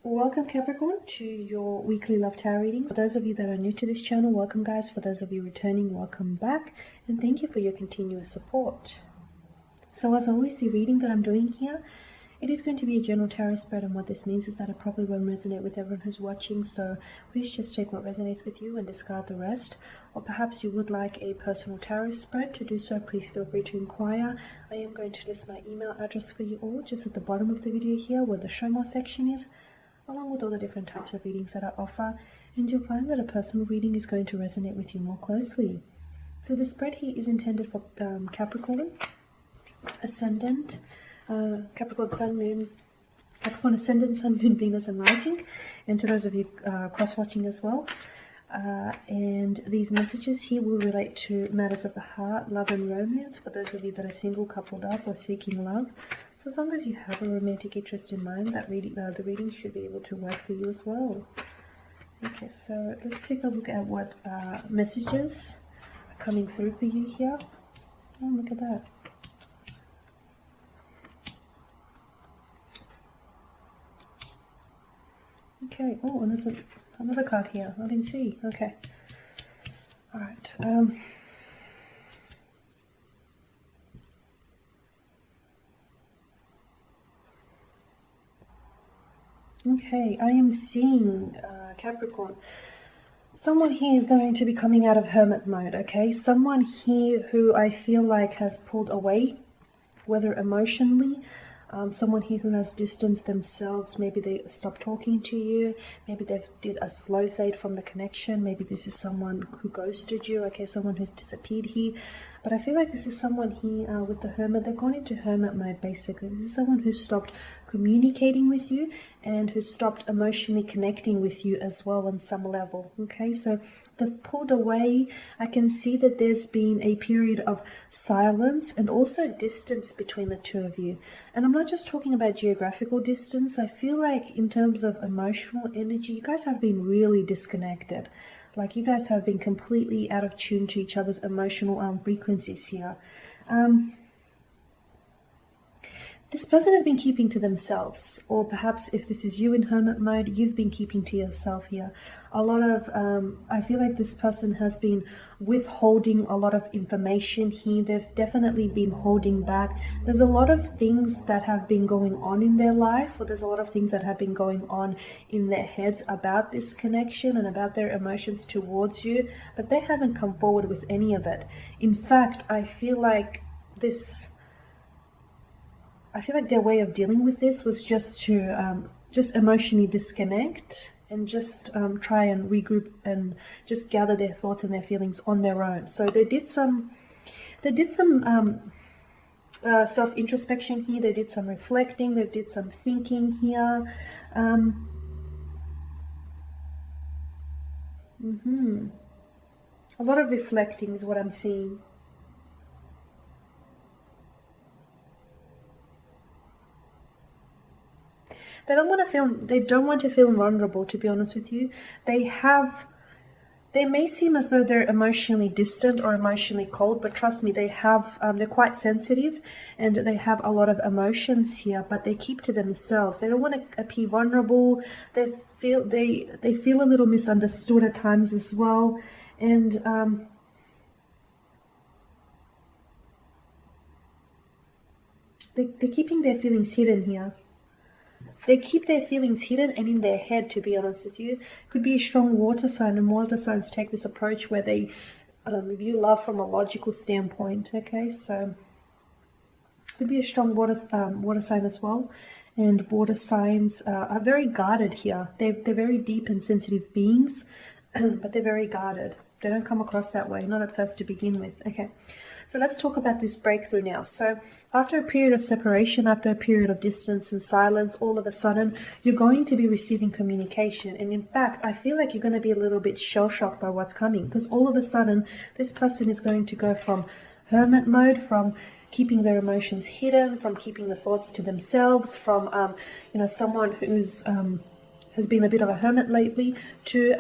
Welcome Capricorn to your weekly love tarot reading. For those of you that are new to this channel, welcome guys. For those of you returning, welcome back. And thank you for your continuous support. So as always, the reading that I'm doing here, it is going to be a general tarot spread, and what this means is that it probably won't resonate with everyone who's watching. So please just take what resonates with you and discard the rest. Or perhaps you would like a personal tarot spread. To do so, please feel free to inquire. I am going to list my email address for you all just at the bottom of the video here where the show more section is, along with all the different types of readings that I offer, and you'll find that a personal reading is going to resonate with you more closely. So the spread here is intended for Capricorn, Ascendant, Capricorn Sun, Moon, Capricorn Ascendant, Sun, Moon, Venus, and Rising, and to those of you cross-watching as well. And these messages here will relate to matters of the heart, love and romance, for those of you that are single, coupled up, or seeking love. So as long as you have a romantic interest in mind, that the reading should be able to work for you as well. Okay, so let's take a look at what messages are coming through for you here. Oh, look at that. Okay, oh, and there's another card here. I didn't see. Okay. Alright. Okay, I am seeing Capricorn. Someone here is going to be coming out of hermit mode, okay? Someone here who I feel like has pulled away, whether emotionally, someone here who has distanced themselves. Maybe they stopped talking to you, maybe they did a slow fade from the connection, maybe this is someone who ghosted you, okay, someone who's disappeared here. But I feel like this is someone here with the hermit. They've gone into hermit mode basically. This is someone who stopped communicating with you and who stopped emotionally connecting with you as well on some level. Okay, so they've pulled away. I can see that there's been a period of silence and also distance between the two of you. And I'm not just talking about geographical distance. I feel like in terms of emotional energy, you guys have been really disconnected. Like you guys have been completely out of tune to each other's emotional frequencies here. This person has been keeping to themselves, or perhaps if this is you in hermit mode, you've been keeping to yourself here. A lot of, I feel like this person has been withholding a lot of information here. They've definitely been holding back. There's a lot of things that have been going on in their life, or there's a lot of things that have been going on in their heads about this connection and about their emotions towards you, but they haven't come forward with any of it. In fact, I feel like their way of dealing with this was just to just emotionally disconnect and just try and regroup and just gather their thoughts and their feelings on their own. So they did some self-introspection here. They did some reflecting. They did some thinking here. A lot of reflecting is what I'm seeing. They don't want to feel vulnerable, to be honest with you. They may seem as though they're emotionally distant or emotionally cold, but trust me, they're quite sensitive and they have a lot of emotions here, but they keep to themselves. They don't want to appear vulnerable. They feel a little misunderstood at times as well. And they're keeping their feelings hidden here. They keep their feelings hidden and in their head, to be honest with you. Could be a strong water sign, and water signs take this approach where they view love from a logical standpoint, okay? So could be a strong water sign as well. And water signs are very guarded here. They're very deep and sensitive beings, but they're very guarded. They don't come across that way, not at first to begin with. Okay, so let's talk about this breakthrough now. So after a period of separation, after a period of distance and silence, all of a sudden, you're going to be receiving communication. And in fact, I feel like you're going to be a little bit shell-shocked by what's coming, because all of a sudden, this person is going to go from hermit mode, from keeping their emotions hidden, from keeping the thoughts to themselves, from someone who's has been a bit of a hermit lately, to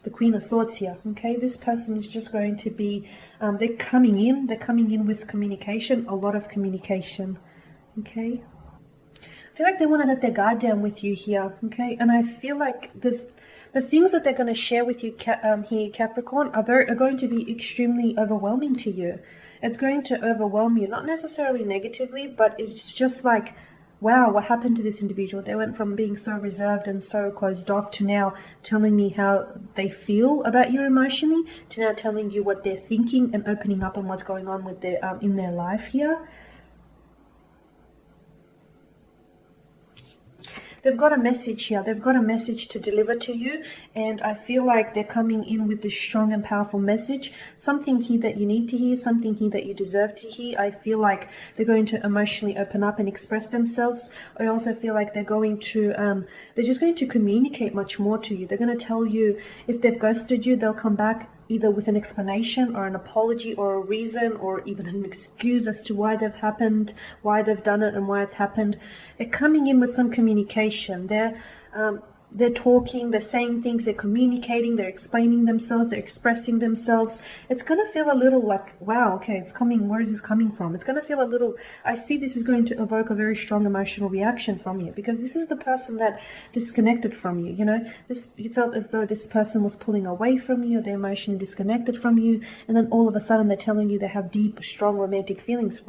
the Queen of Swords here. Okay, this person is just going to be they're coming in with communication, a lot of communication. Okay, feel like they want to let their guard down with you here, okay? And I feel like the things that they're going to share with you here, Capricorn, are going to be extremely overwhelming to you. It's going to overwhelm you, not necessarily negatively, but it's just like, wow, what happened to this individual? They went from being so reserved and so closed off to now telling me how they feel about you emotionally, to now telling you what they're thinking and opening up on what's going on with their in their life here. They've got a message here. They've got a message to deliver to you. And I feel like they're coming in with this strong and powerful message. Something here that you need to hear. Something here that you deserve to hear. I feel like they're going to emotionally open up and express themselves. I also feel like they're going to, they're just going to communicate much more to you. They're going to tell you if they've ghosted you, they'll come back either with an explanation or an apology or a reason or even an excuse as to why they've happened, why they've done it and why it's happened. They're coming in with some communication. They're talking, they're saying things, they're communicating, they're explaining themselves, they're expressing themselves. It's going to feel a little like, wow, okay, it's coming, where is this coming from? It's going to feel a little, I see this is going to evoke a very strong emotional reaction from you, because this is the person that disconnected from you, you know. You felt as though this person was pulling away from you, or they're emotionally disconnected from you, and then all of a sudden they're telling you they have deep, strong romantic feelings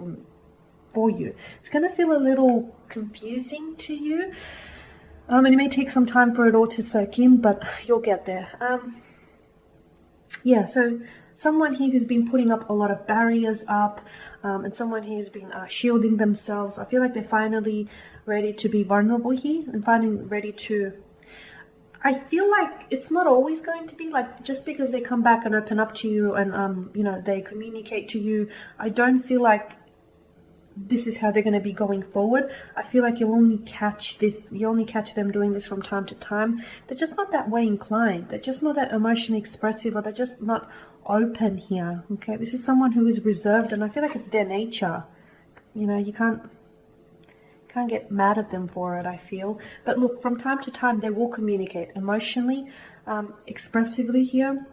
for you. It's going to feel a little confusing to you. And it may take some time for it all to soak in, but you'll get there. Yeah, so someone here who's been putting up a lot of barriers up, and someone here who's been shielding themselves. I feel like they're finally ready to be vulnerable here, and finally ready to... I feel like it's not always going to be like, just because they come back and open up to you and, you know, they communicate to you, I don't feel like this is how they're going to be going forward. I feel like you only catch them doing this from time to time. They're just not that way inclined. They're just not that emotionally expressive, or they're just not open here. Okay, this is someone who is reserved, and I feel like it's their nature. You know, you can't get mad at them for it, I feel. But look, from time to time, they will communicate emotionally, expressively here.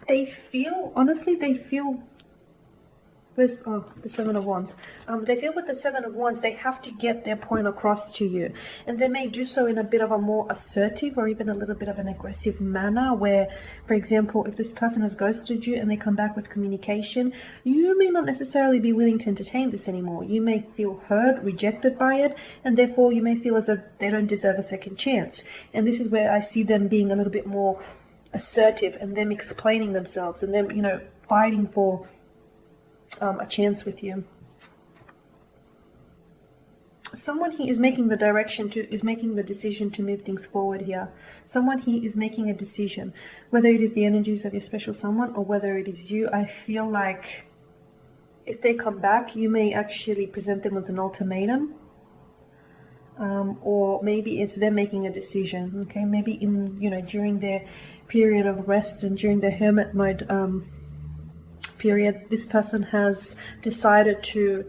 They feel, honestly, with the Seven of Wands. They feel with the Seven of Wands, they have to get their point across to you. And they may do so in a bit of a more assertive or even a little bit of an aggressive manner where, for example, if this person has ghosted you and they come back with communication, you may not necessarily be willing to entertain this anymore. You may feel hurt, rejected by it, and therefore you may feel as though they don't deserve a second chance. And this is where I see them being a little bit more assertive, and them explaining themselves, and them, you know, fighting for a chance with you. Someone here is making the decision to move things forward here. Someone here is making a decision, whether it is the energies of your special someone or whether it is you. I feel like if they come back, you may actually present them with an ultimatum. Or maybe it's them making a decision, okay? Maybe in, you know, during their period of rest and during their hermit mode period, this person has decided to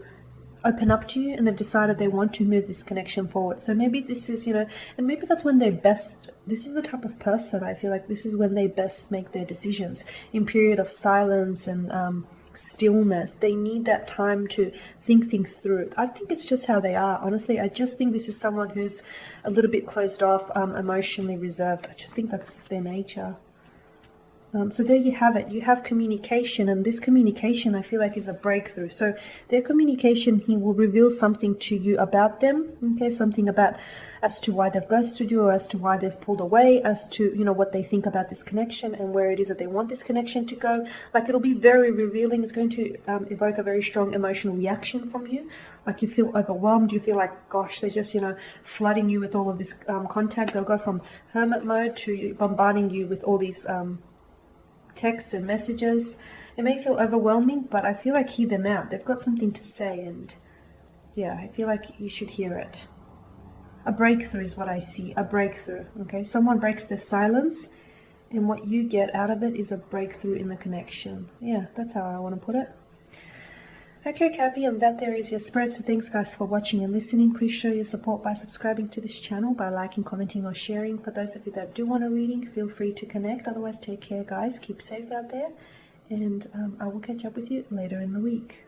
open up to you, and they've decided they want to move this connection forward. So maybe this is, you know, and maybe that's when they're best. This is the type of person, I feel like this is when they best make their decisions, in period of silence and stillness. They need that time to think things through. I think it's just how they are, honestly. I just think this is someone who's a little bit closed off, emotionally reserved. I just think that's their nature. So there you have it. You have communication, and this communication I feel like is a breakthrough. So their communication here will reveal something to you about them, okay? Something about as to why they've ghosted you, or as to why they've pulled away, as to, you know, what they think about this connection and where it is that they want this connection to go. Like, it'll be very revealing. It's going to evoke a very strong emotional reaction from you. Like, you feel overwhelmed. You feel like, gosh, they're just, you know, flooding you with all of this contact. They'll go from hermit mode to bombarding you with all these texts and messages. It may feel overwhelming, but I feel like hear them out. They've got something to say, and yeah, I feel like you should hear it. A breakthrough is what I see. A breakthrough, okay? Someone breaks their silence, and what you get out of it is a breakthrough in the connection. Yeah, that's how I want to put it. Okay, Cappy, and that there is your spread. So thanks, guys, for watching and listening. Please show your support by subscribing to this channel, by liking, commenting, or sharing. For those of you that do want a reading, feel free to connect. Otherwise, take care, guys. Keep safe out there, and I will catch up with you later in the week.